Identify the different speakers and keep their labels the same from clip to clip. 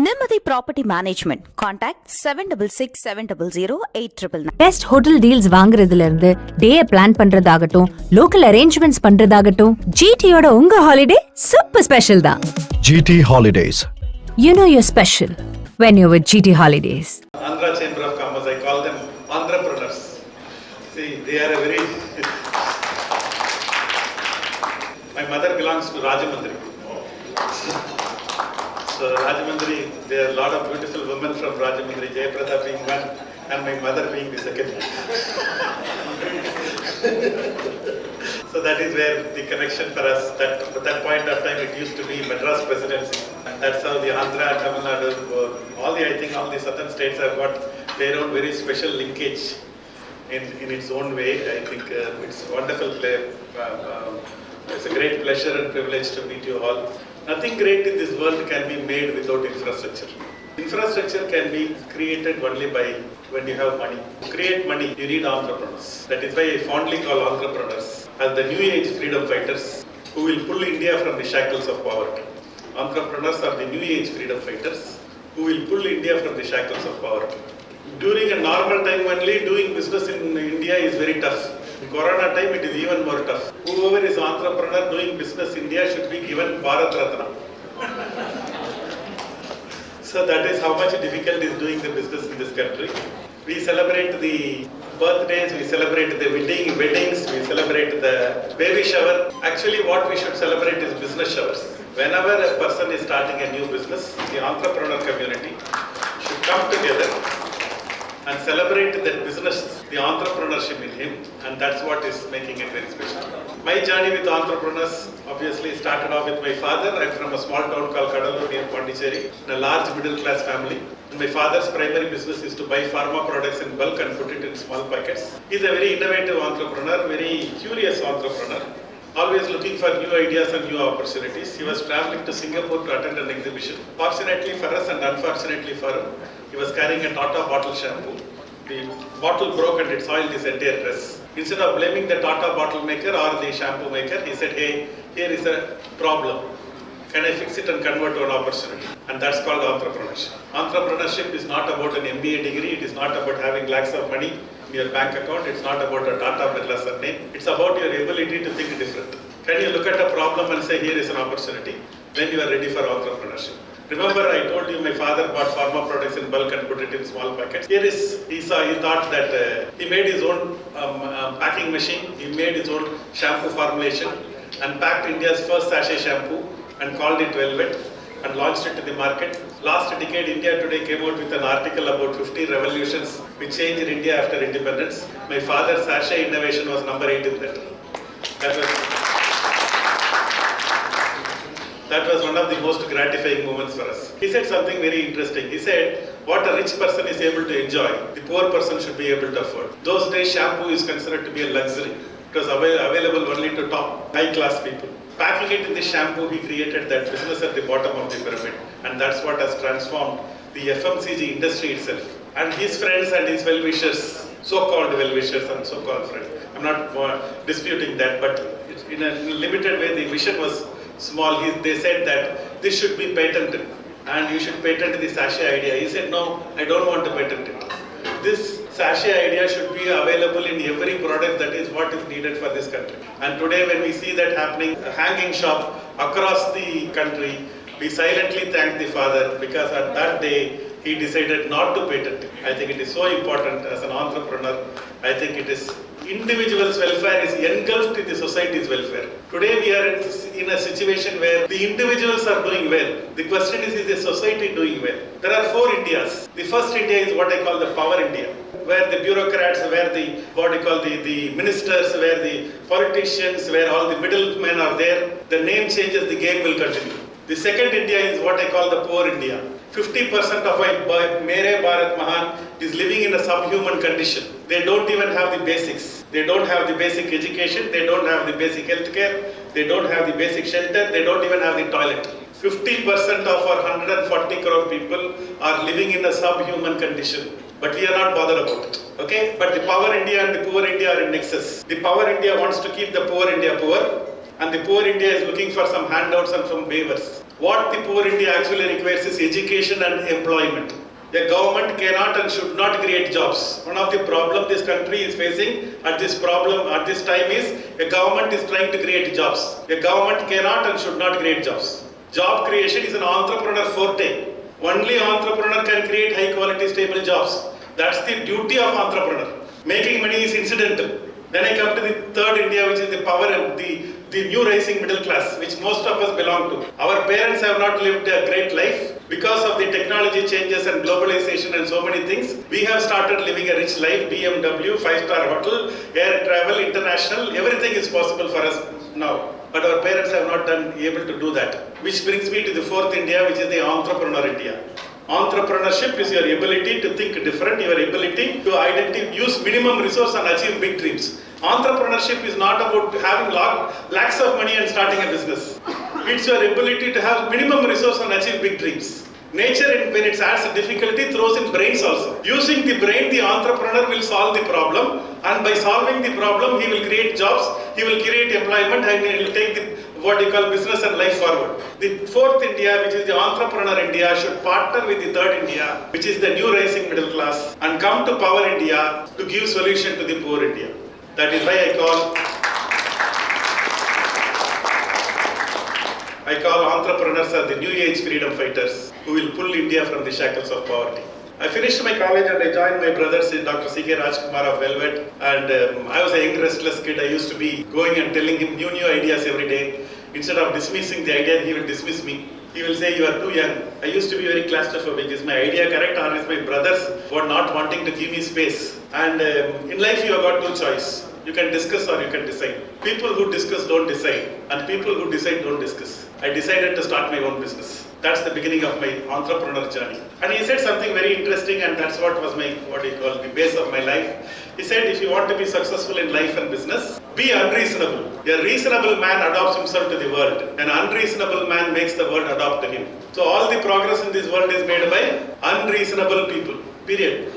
Speaker 1: Nimati Property Management. Contact 766-700-8999.
Speaker 2: Best hotel deals வாங்குறதுல இருந்து டேயை plan பண்றதாகட்டும், local arrangements பண்றதாகட்டும், ஜிடியோட உங்க holiday super special தான்.
Speaker 3: GT Holidays.
Speaker 2: You know you're special when you're with GT Holidays.
Speaker 4: Andhra Chamber of Commerce, I call them entrepreneurs. See, they are a very... My mother belongs to Rajamandri. So Rajamandri, there are a lot of beautiful women from Rajamandri, Jayaprada being one and my mother being the second. So that is where the connection for us, at that point of time it used to be Madras Presidency. That's how the Andhra and Tamil Nadu, I think all the southern states have got their own very special linkage in its own way. I think it's wonderful play. It's a great pleasure and privilege to meet you all. Nothing great in this world can be made without infrastructure. Infrastructure can be created only by when you have money. To create money, you need entrepreneurs. That is why I fondly call entrepreneurs as the new age freedom fighters who will pull India from the shackles of poverty. Entrepreneurs are the new age freedom fighters who will pull India from the shackles of poverty. During a normal time only, doing business in India is very tough. In Corona time, it is even more tough. Whoever is entrepreneur doing business in India should be given Bharat Ratna. So that is how much difficult is doing the business in this country. We celebrate the birthdays, we celebrate the weddings, we celebrate the baby shower. Actually, what we should celebrate is business showers. Whenever a person is starting a new business, the entrepreneur community should come together and celebrate that business, the entrepreneurship in him, and that's what is making it very special. My journey with entrepreneurs obviously started off with my father. I'm from a small town called Kadalur near Pondicherry, in a large middle class family. And my father's primary business is to buy pharma products in bulk and put it in small packets. He's a very innovative entrepreneur, very curious entrepreneur, always looking for new ideas and new opportunities. He was traveling to Singapore to attend an exhibition. Fortunately for us and unfortunately for him, he was carrying a Tata bottle shampoo. The bottle broke and it soiled his entire dress. Instead of blaming the Tata bottle maker or the shampoo maker, he said, hey, here is a problem. Can I fix it and convert to an opportunity? And that's called entrepreneurship. Entrepreneurship is not about an MBA degree. It is not about having lakhs of money in your bank account. It's not about a Tata Birla surname. It's about your ability to think different. Can you look at a problem and say, here is an opportunity? Then you are ready for entrepreneurship. Remember, I told you my father bought pharma products in bulk and put it in small packets. He thought that he made his own packing machine. He made his own shampoo formulation and packed India's first sachet shampoo and called it Velvet and launched it to the market. Last decade, India Today came out with an article about 50 revolutions which changed India after independence. My father's sachet innovation was number 8 in that. That was one of the most gratifying moments for us. He said something very interesting. He said, what a rich person is able to enjoy, the poor person should be able to afford. Those days, shampoo is considered to be a luxury. It was available only to top high-class people. Packing it in the shampoo, he created that business at the bottom of the pyramid. And that's what has transformed the FMCG industry itself. And his friends and his well-wishers, so-called well-wishers and so-called friends, I'm not disputing that, but in a limited way, the vision was small. They said that this should be patented and you should patent the sachet idea. He said, no, I don't want to patent it. This sachet idea should be available in every product. That is what is needed for this country. And today when we see that happening, a hanging shop across the country, we silently thank the father because at that day he decided not to patent it. I think it is so important as an entrepreneur. I think it is individual's welfare is engulfed in the society's welfare. Today we are in a situation where the individuals are doing well. The question is the society doing well? There are 4 Indias. The first India is what I call the power India, where the bureaucrats, where the ministers, where the politicians, where all the middlemen are there. The name changes, the game will continue. The second India is what I call the poor India. 50% of my Mere Bharat Mahan is living in a subhuman condition. They don't even have the basics. They don't have the basic education. They don't have the basic healthcare. They don't have the basic shelter. They don't even have the toilet. 50% of our 140 crore people are living in a subhuman condition. But we are not bothered about it. Okay? But the power India and the poor India are in excess. The power India wants to keep the poor India poor. And the poor India is looking for some handouts and some favors. What the poor India actually requires is education and employment. A government cannot and should not create jobs. One of the problems this country is facing at this time is a government is trying to create jobs. A government cannot and should not create jobs. Job creation is an entrepreneur forte. Only entrepreneur can create high quality stable jobs. That's the duty of entrepreneur. Making money is incidental. Then I come to the third India, which is the power and the new rising middle class, which most of us belong to. Our parents have not lived a great life. Because of the technology changes and globalization and so many things, we have started living a rich life. BMW, 5-star hotel, air travel, international, everything is possible for us now. But our parents have not been able to do that. Which brings me to the fourth India, which is the entrepreneur India. Entrepreneurship is your ability to think different, your ability to use minimum resource and achieve big dreams. Entrepreneurship is not about having lakhs of money and starting a business. It's your ability to have minimum resource and achieve big dreams. Nature, when it adds difficulty, throws in brains also. Using the brain, the entrepreneur will solve the problem, and by solving the problem, he will create jobs, he will create employment, and he will take the what you call business and life forward. The fourth India, which is the entrepreneur India, should partner with the third India, which is the new rising middle class, and come to power India to give solution to the poor India. That is why I call entrepreneurs as the new age freedom fighters who will pull India from the shackles of poverty. I finished my college and I joined my brothers in Dr. C.K. Kumaravel Velvet, and I was a young restless kid. I used to be going and telling him new ideas every day. Instead of dismissing the idea, he will dismiss me. He will say, you are too young. I used to be very claustrophobic. Is my idea correct, or is my brothers who are not wanting to give me space? And in life you have got two choices. You can discuss or you can decide. People who discuss don't decide, and people who decide don't discuss. I decided to start my own business. That's the beginning of my entrepreneur journey. And he said something very interesting, and that's what was the base of my life. He said, if you want to be successful in life and business, be unreasonable. A reasonable man adopts himself to the world. An unreasonable man makes the world adopt to him. So all the progress in this world is made by unreasonable people. Period.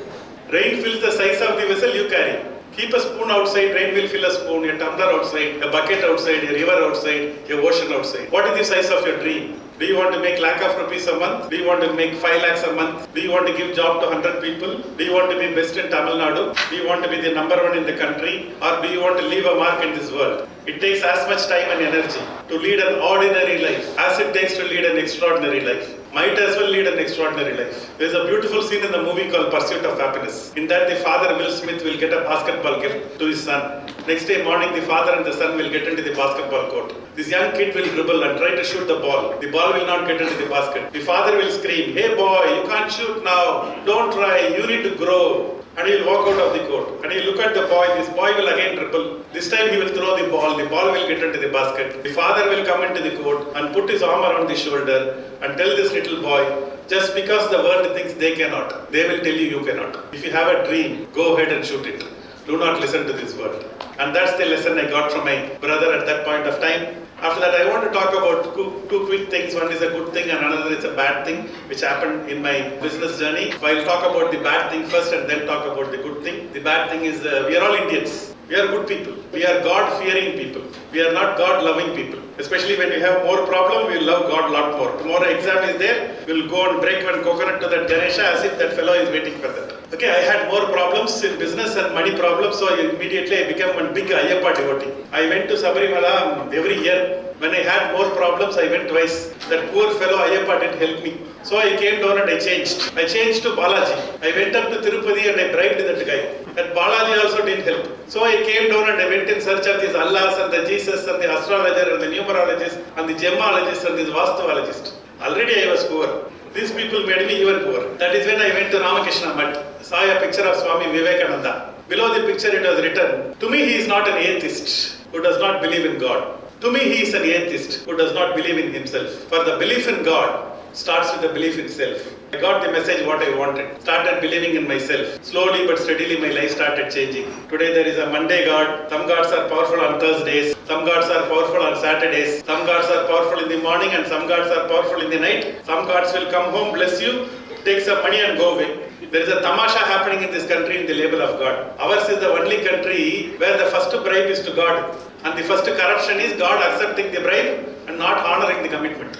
Speaker 4: Rain fills the size of the vessel you carry. Keep a spoon outside, rain will fill a spoon, a tumbler outside, a bucket outside, a river outside, a ocean outside. What is the size of your dream? Do you want to make lakh of rupees a month? Do you want to make 5 lakhs a month? Do you want to give job to 100 people? Do you want to be best in Tamil Nadu? Do you want to be the number one in the country? Or do you want to leave a mark in this world? It takes as much time and energy to lead an ordinary life as it takes to lead an extraordinary life. Might as well lead an extraordinary life. There is a beautiful scene in the movie called Pursuit of Happiness. In that, the father, Will Smith, will get a basketball gift to his son. Next day morning, the father and the son will get into the basketball court. This young kid will dribble and try to shoot the ball. The ball will not get into the basket. The father will scream, "Hey boy, you can't shoot now. Don't try. You need to grow." And he will walk out of the court. And he will look at the boy. This boy will again dribble. This time he will throw the ball. The ball will get into the basket. The father will come into the court and put his arm around the shoulder and tell this little boy, just because the world thinks they cannot, they will tell you you cannot. If you have a dream, go ahead and shoot it. Do not listen to this world. And that's the lesson I got from my brother at that point of time. After that, I want to talk about two quick things. One is a good thing and another is a bad thing, which happened in my business journey. I'll talk about the bad thing first and then talk about the good thing. The bad thing is we are all Indians. We are good people. We are God-fearing people. We are not God-loving people. Especially when we have more problem, we will love God a lot more. Tomorrow exam is there, we will go and break one coconut to that Ganesha as if that fellow is waiting for that. Okay, I had more problems in business and money problems, so immediately I became one big Ayyappa devotee. I went to Sabarimala every year. When I had more problems, I went twice. That poor fellow Ayyappa didn't help me. So I came down and I changed. I changed to Balaji. I went up to Tirupati and I bribed that guy. That Balaji also didn't help. So I came down and I went in search of these Allahs and the Jesus and the astrologer and the numerologist and the gemologist and the vastuologist. Already I was poor. These people made me even poor. That is when I went to Ramakrishna Mutt, saw a picture of Swami Vivekananda. Below the picture it was written, to me he is not an atheist who does not believe in God. To me he is an atheist who does not believe in himself. For the belief in God starts with the belief in self. I got the message what I wanted. Started believing in myself. Slowly but steadily my life started changing. Today there is a Monday God. Some gods are powerful on Thursdays. Some gods are powerful on Saturdays. Some gods are powerful in the morning and some gods are powerful in the night. Some gods will come home, bless you, take some money and go away. There is a tamasha happening in this country in the label of God. Ours is the only country where the first bribe is to God. And the first corruption is God accepting the bribe and not honoring the commitment.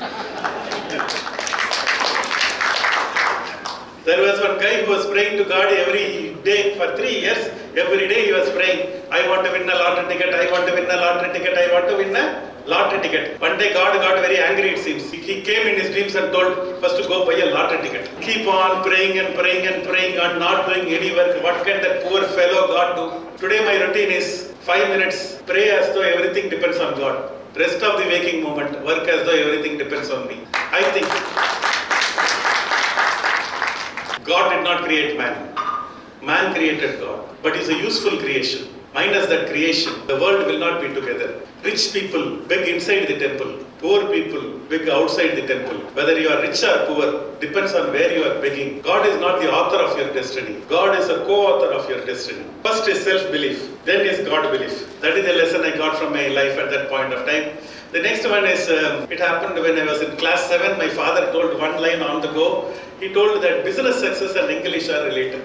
Speaker 4: There was one guy who was praying to God every day for 3 years. Every day he was praying, I want to win a lottery ticket, I want to win a lottery ticket, I want to win a lottery ticket. One day God got very angry, it seems. He came in his dreams and told, first to go buy a lottery ticket. Keep on praying and praying and praying and not doing any work. What can that poor fellow God do? Today my routine is 5 minutes, pray as though everything depends on God. Rest of the waking moment, work as though everything depends on me. I think God did not create man. Man created God. But it's a useful creation. Minus that creation, the world will not be together. Rich people beg inside the temple. Poor people beg outside the temple. Whether you are rich or poor depends on where you are begging. God is not the author of your destiny. God is a co-author of your destiny. First is self-belief, then is God-belief. That is the lesson I got from my life at that point of time. The next one is, it happened when I was in class 7. My father told one line on the go. He told that business success and English are related.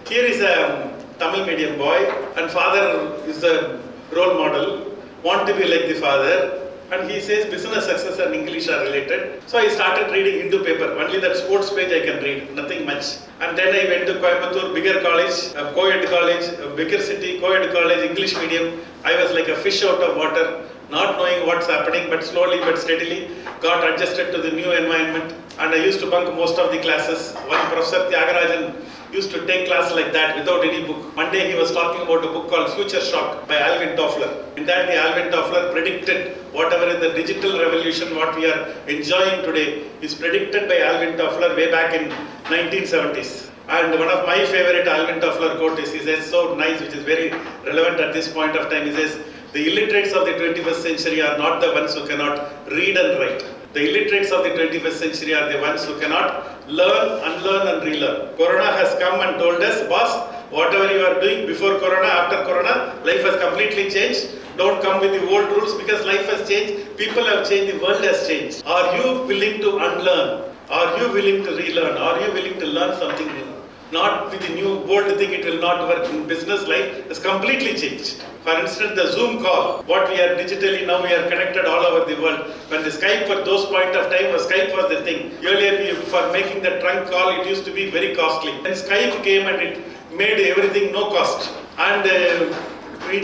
Speaker 4: Here is a Tamil medium boy, and father is a role model, want to be like the father, and he says business success and English are related. So I started reading Hindu paper, only that sports page I can read, nothing much. And then I went to Coimbatore, bigger college, a co-ed college, a bigger city, co-ed college, English medium. I was like a fish out of water, not knowing what's happening, but slowly but steadily got adjusted to the new environment. And I used to bunk most of the classes. One Professor Tyagarajan used to take class like that without any book. One day he was talking about a book called Future Shock by Alvin Toffler. In that the Alvin Toffler predicted whatever is the digital revolution, what we are enjoying today is predicted by Alvin Toffler way back in 1970s. And one of my favorite Alvin Toffler quotes is, he says, so nice, which is very relevant at this point of time. He says, the illiterates of the 21st century are not the ones who cannot read and write. The illiterates of the 21st century are the ones who cannot learn, unlearn and relearn. Corona has come and told us, boss, whatever you are doing before Corona, after Corona, life has completely changed. Don't come with the old rules because life has changed, people have changed, the world has changed. Are you willing to unlearn? Are you willing to relearn? Are you willing to learn something new? Not with the new old thing, it will not work. In business life has completely changed. For instance, the Zoom call, what we are digitally, now we are connected all over the world. When the Skype at those point of time, Skype was the thing. Earlier, for making the trunk call, it used to be very costly. Then Skype came and it made everything no cost. And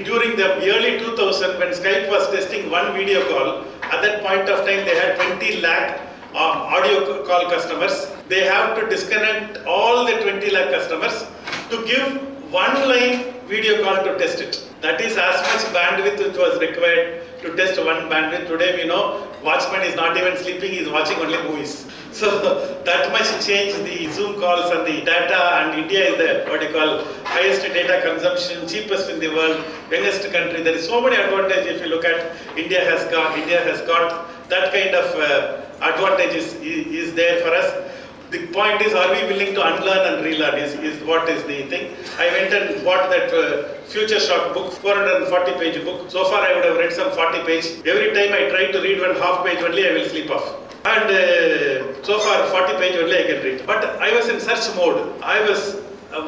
Speaker 4: during the early 2000, when Skype was testing one video call, at that point of time, they had 20 lakh audio call customers. They have to disconnect all the 20 lakh customers to give one line video call to test it. That is as much bandwidth which was required to test one bandwidth. Today we know watchman is not even sleeping, he is watching only movies. So that much changed the Zoom calls and the data, and India is the highest data consumption, cheapest in the world, youngest country. There is so many advantages. If you look at India has got that kind of advantages is there for us. The point is, are we willing to unlearn and relearn is what is the thing. I went and bought that Future Shock book, 440 page book. So far I would have read some 40 page. Every time I try to read one half page only, I will sleep off. And so far 40 page only I can read. But I was in search mode. I was, I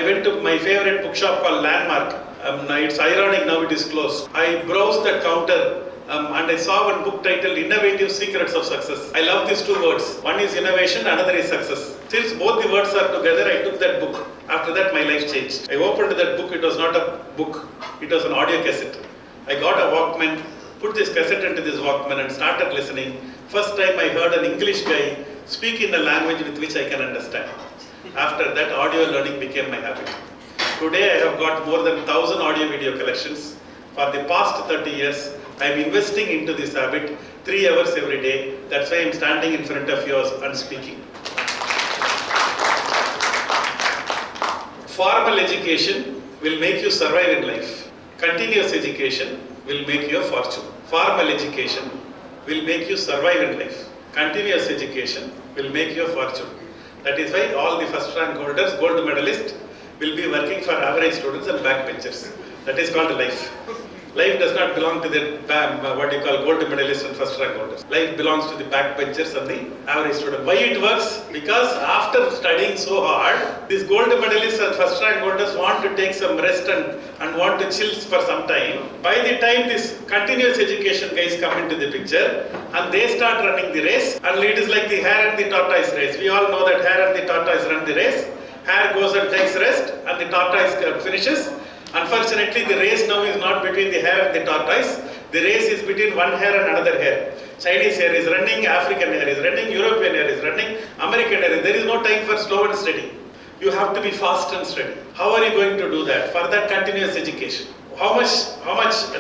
Speaker 4: went to my favorite bookshop called Landmark. It's ironic now it is closed. I browsed that counter. And I saw one book titled Innovative Secrets of Success. I love these two words. One is innovation, another is success. Since both the words are together, I took that book. After that, my life changed. I opened that book. It was not a book. It was an audio cassette. I got a Walkman, put this cassette into this Walkman and started listening. First time I heard an English guy speak in a language with which I can understand. After that, audio learning became my habit. Today, I have got more than 1,000 audio video collections. For the past 30 years, I am investing into this habit 3 hours every day. That's why I am standing in front of yours and speaking. Formal education will make you survive in life. Continuous education will make you a fortune. Formal education will make you survive in life. Continuous education will make you a fortune. That is why all the first rank holders, gold medalists, will be working for average students and backbenchers. That is called life. Life does not belong to the what you call gold medalists and first rank holders. Life belongs to the backbenchers and the average student. Why it works? Because after studying so hard, these gold medalists and first rank holders want to take some rest and want to chill for some time. By the time this continuous education guys come into the picture and they start running the race, and it is like the hare and the tortoise race. We all know that hare and the tortoise run the race. Hare goes and takes rest and the tortoise finishes. Unfortunately, the race now is not between the hare and the tortoise. The race is between one hare and another hare. Chinese hare is running, African hare is running, European hare is running, American hare. There is no time for slow and steady. You have to be fast and steady. How are you going to do that? For that continuous education. How much,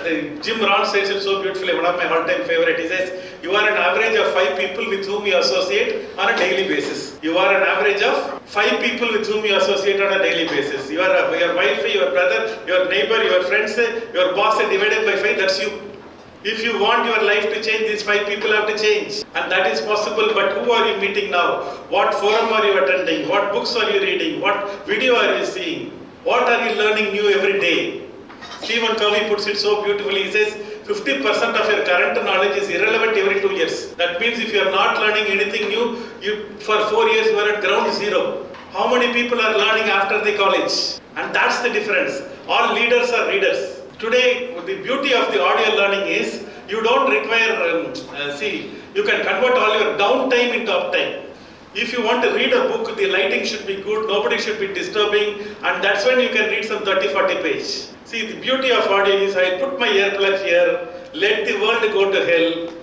Speaker 4: the Jim Rohn says it so beautifully, one of my all-time favorite, he says, you are an average of 5 people with whom you associate on a daily basis. You are an average of 5 people with whom you associate on a daily basis. Your wife, your brother, your neighbor, your friends, your boss divided by 5, that's you. If you want your life to change, these 5 people have to change. And that is possible, but who are you meeting now? What forum are you attending? What books are you reading? What video are you seeing? What are you learning new every day? Stephen Covey puts it so beautifully. He says 50% of your current knowledge is irrelevant every 2 years. That means if you are not learning anything new, for 4 years you are at ground zero. How many people are learning after the college? And that's the difference. All leaders are readers. Today, the beauty of the audio learning is you don't require, you can convert all your downtime into uptime. If you want to read a book, the lighting should be good, nobody should be disturbing, and that's when you can read some 30-40 pages. See, the beauty of audio is I put my earplug here, let the world go to hell.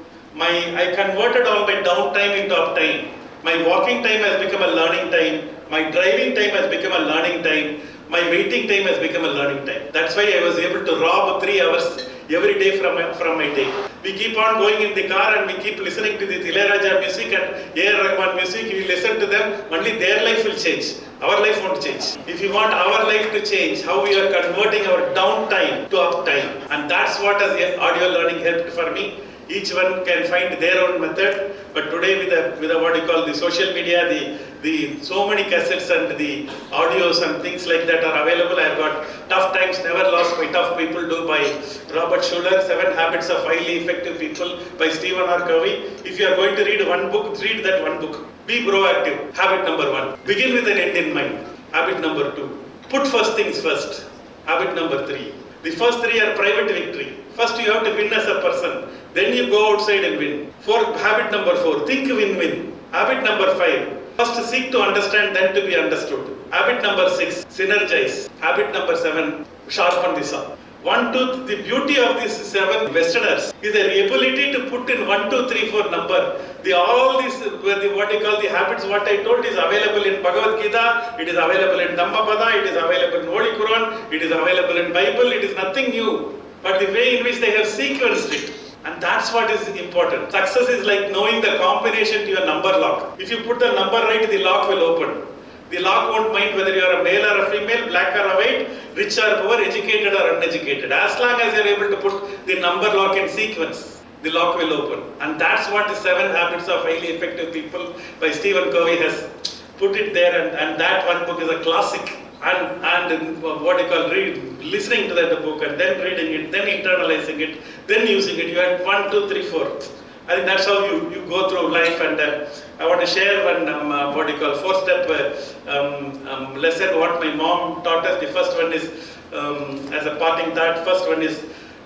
Speaker 4: I converted all my downtime into uptime. My walking time has become a learning time. My driving time has become a learning time. My waiting time has become a learning time. That's why I was able to rob 3 hours every day from my day. We keep on going in the car and we keep listening to the Ilayaraja music and A.R. Rahman music. We listen to them, only their life will change. Our life won't change. If you want our life to change, how we are converting our downtime to uptime. And that's what has audio learning helped for me. Each one can find their own method. But today with the what you call the social media, the so many cassettes and the audios and things like that are available. I've got Tough Times Never Lost by Tough People Do by Robert Schuller, 7 Habits of Highly Effective People by Stephen R. Covey. If you are going to read one book, read that one book. Be proactive. Habit number 1. Begin with an end in mind. Habit number 2. Put first things first. Habit number 3. The first 3 are private victory. First you have to win as a person. Then you go outside and win. Habit number 4. Think win-win. Habit number 5. First seek to understand, then to be understood. Habit number 6. Synergize. Habit number 7. Sharpen the saw. The beauty of these 7 Westerners is their ability to put in 1, 2, 3, 4 number. All these, what you call the habits, what I told is available in Bhagavad Gita, it is available in Dhammapada, it is available in Holy Quran, it is available in Bible, it is nothing new. But the way in which they have sequenced it. And that's what is important. Success is like knowing the combination to your number lock. If you put the number right, the lock will open. The lock won't mind whether you are a male or a female, black or a white, rich or poor, educated or uneducated. As long as you are able to put the number lock in sequence, the lock will open. And that's what the 7 Habits of Highly Effective People by Stephen Covey has put it there. And that one book is a classic. And what you call listening to that book and then reading it, then internalizing it, then using it. You had 1, 2, 3, 4. I think that's how you go through life. And I want to share one 4-step lesson what my mom taught us. The first one is, as a parting thought, first one is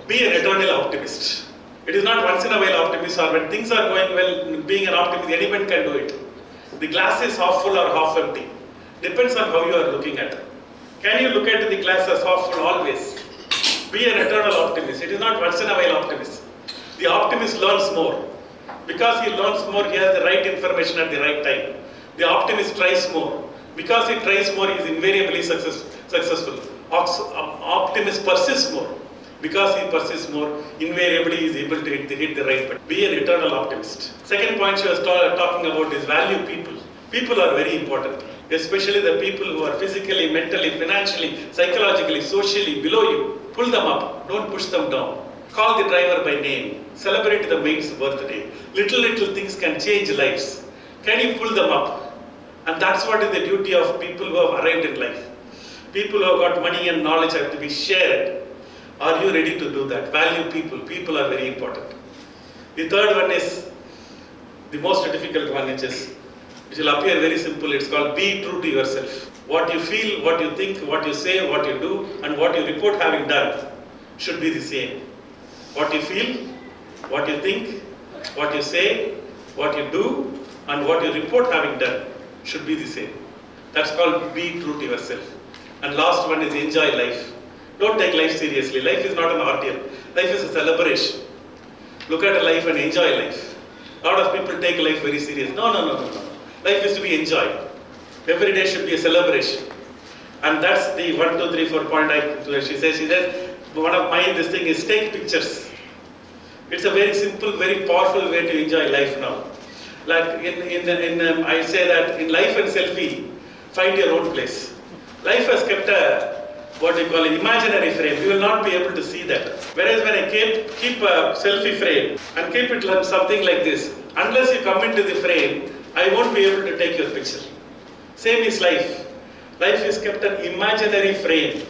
Speaker 4: be an eternal optimist. It is not once in a while optimist, or when things are going well, being an optimist, anyone can do it. The glass is half full or half empty. Depends on how you are looking at it. Can you look at the glass as half full always? Be an eternal optimist. It is not once in a while optimist. The optimist learns more. Because he learns more, he has the right information at the right time. The optimist tries more. Because he tries more, he is invariably successful. Optimist persists more. Because he persists more, invariably he is able to hit the right button. Be an eternal optimist. Second point she was talking about is value people. People are very important. Especially the people who are physically, mentally, financially, psychologically, socially below you. Pull them up, don't push them down. Call the driver by name. Celebrate the mate's birthday. Little things can change lives. Can you pull them up? And that's what is the duty of people who have arrived in life. People who have got money and knowledge have to be shared. Are you ready to do that? Value people. People are very important. The third one is the most difficult one, which will appear very simple. It's called be true to yourself. What you feel, what you think, what you say, what you do, and what you report having done should be the same. What you feel, what you think, what you say, what you do, and what you report having done should be the same. That's called be true to yourself. And last one is enjoy life. Don't take life seriously. Life is not an ordeal. Life is a celebration. Look at life and enjoy life. A lot of people take life very serious. No. Life is to be enjoyed. Every day should be a celebration. And that's the 1, 2, 3, 4 point she says, one of my this thing is take pictures. It's a very simple, very powerful way to enjoy life now. Like I say that in life and selfie, find your own place. Life has kept an imaginary frame. You will not be able to see that. Whereas when I keep a selfie frame and keep it like something like this, unless you come into the frame, I won't be able to take your picture. Same is life. Life is kept an imaginary frame.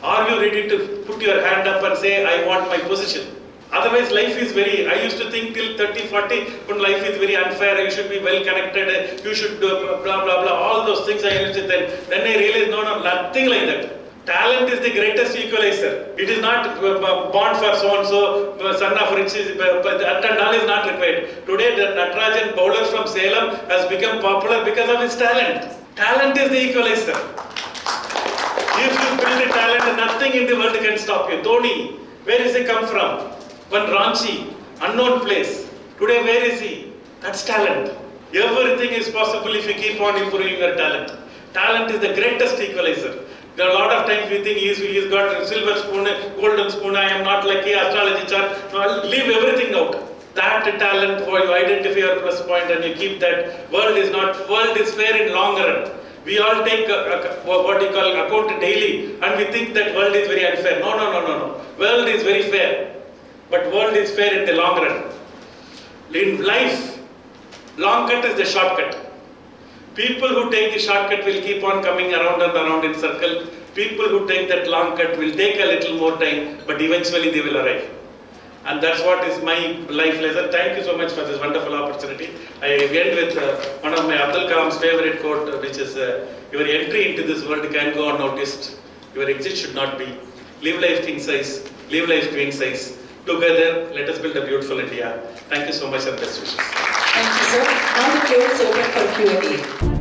Speaker 4: Are you ready to put your hand up and say, I want my position? Otherwise, life is I used to think till 30, 40, when life is very unfair, you should be well connected, you should do blah, blah, blah, all those things I used to think. Then I realized, no, nothing like that. Talent is the greatest equalizer. It is not born for so-and-so, son of riches, that and all is not required. Today, the Natarajan bowler from Salon has become popular because of his talent. Talent is the equalizer. If you build a talent, nothing in the world can stop you. Dhoni, where does he come from? One Ranchi, unknown place. Today, where is he? That's talent. Everything is possible if you keep on improving your talent. Talent is the greatest equalizer. There are a lot of times we think he's got a silver spoon, golden spoon, I am not lucky, astrology chart. No, I'll leave everything out. That talent, where you identify your plus point and you keep that, world is fair in long run. We all take what you call account daily and we think that world is very unfair. No. World is very fair. But world is fair in the long run. In life, long cut is the shortcut. People who take the shortcut will keep on coming around and around in circle. People who take that long cut will take a little more time, but eventually they will arrive. And that's what is my life lesson. Thank you so much for this wonderful opportunity. I end with one of my Abdul Kalam's favorite quote, which is, your entry into this world can go unnoticed. Your exit should not be. Live life king size, live life queen size. Together, let us build a beautiful India. Thank you so much and best wishes.
Speaker 3: Thank you, sir. Now the floor is open for Q&A.